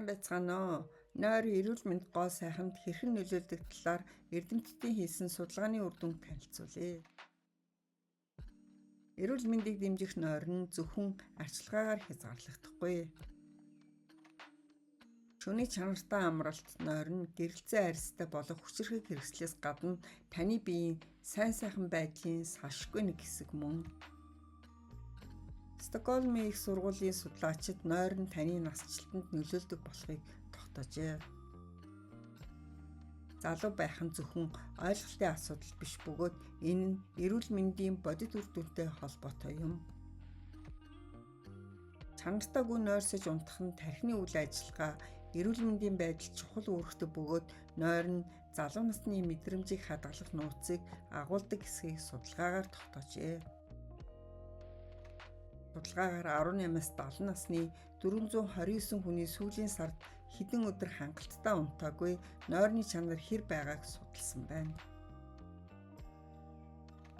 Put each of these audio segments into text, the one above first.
Сайн байцгаана уу? Нойр эрүүл мэнд гоо сайханд хэрхэн нөлөөлдөг талаар эрдэмтдийн хийсэн судалгааны үр дүнг танилцуулъя. Эрүүл мэндийг дэмжих нойр нь зөвхөн арчилгаагаар хязгаарлагдахгүй. Шөнийн чанартай амралт нойр нь гэрэлцээ арьстай болох хүчирхэг хэрэгслээс гадна таны биеийн сайн сайхан байдлын салшгүй нэг хэсэг мөн. Стокгольмын их сургуулийн судлаачид нойр нь таны насжилтанд нөлөөлдөг болохыг тогтоожээ. Залуу байх нь зөвхөн ойлголтын асуудал биш бөгөөд энэ нь эрүүл мэндийн бодит үр дүнтэй холбоотой юм. Чанартайгүй нойрсож унтах нь тархины үйл ажиллагаа, эрүүл мэндийн байдал чухал үүрэгтэй бөгөөд нойр нь залуу насны мэдрэмжийг хадгалах нууцыг агуулдаг эсэхийг судалгаагаар тогтоожээ. Судалгаагаар 18-аас 70 насны 429 хүний сүүлийн сард хэдэн өдөр хангалттай унтаагүй нойрны чанар хэр байгааг судалсан байна.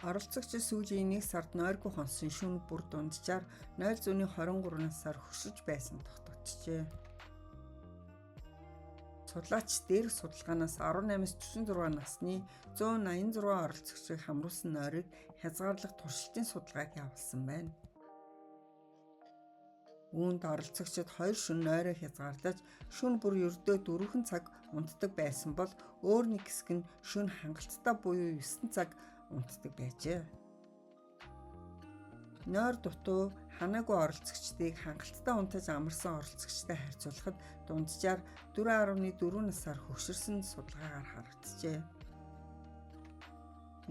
Оролцогч сүүлийн 1 сард нойргүй хонсон шөнө бүр дунджаар 0.23 насаар хөшөж байсан тогтогдчихжээ. Судлаач дээрх судалгаанаас 18-аас 46 насны 186 оролцогчийг хамруулсан нойрыг хязгаарлах туршилтын судалгааг явуулсан байна. Үүнд оролцогчид 2 шөнө нойроо хязгаарлаж шөнө бүр ердөө 4 цаг унтдаг байсан бол өөр нэг хэсэг нь шөнө хангалттай буюу 9 цаг унтдаг байжээ. Нойр дутуу ханаагүй оролцогчдыг хангалттай унтаж амарсан оролцогчтой харьцуулахад дунджаар 4.4 насаар хөгшөрсөн судалгаагаар харагджээ.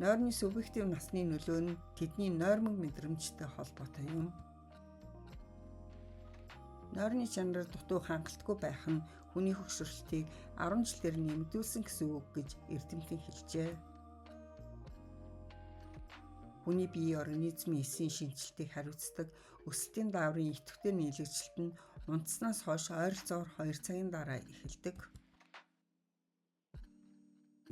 Нойрны субъектив насны нөлөө нь тэдний нойрмог мэдрэмжтэй холбоотой юм. Нойрны чанараар дутуу хангалтгүй байх нь хүний хөгшрөлтийг 10 жилээр нэмэгдүүлсэн гэсэн үг гэж эрдэмтэн хэлжээ. Хүний биеийн организмын эсийн шинжилтийг хариуцдаг өсөлтийн дааврын идэвхтэй нийлэгжилт нь унтснаас хойш ойролцоогоор 2 цагийн дараа эхэлдэг.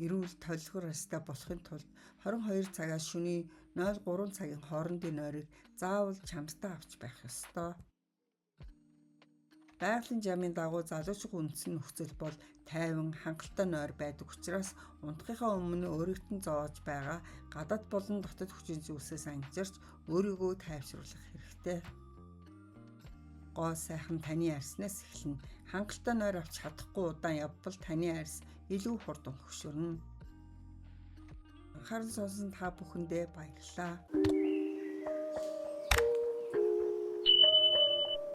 Эрүүл толгор арьстай болохын тулд 22 цагаас шөнийн 0-3 цагийн хоорондын нойрыг заавал чанартай авч байх ёстой. Байгалийн жамын дагуу залуучууд үндсэн нөхцөл бол тайван хангалттай нойр байдаг учраас унтахынхаа өмнө өөрийгт нь зоож байгаа гадаад болон дотоод хүчин зүйлсээс ангижирч өөрийгөө тайвшруулах хэрэгтэй. Гоо сайхан таны арьснаас эхэлнэ. Хангалттай нойр авч чадахгүй удаан явбал таны арьс илүү хурдан хөгшөрнө. Анхаарал сонсон та бүхэндээ баярлалаа.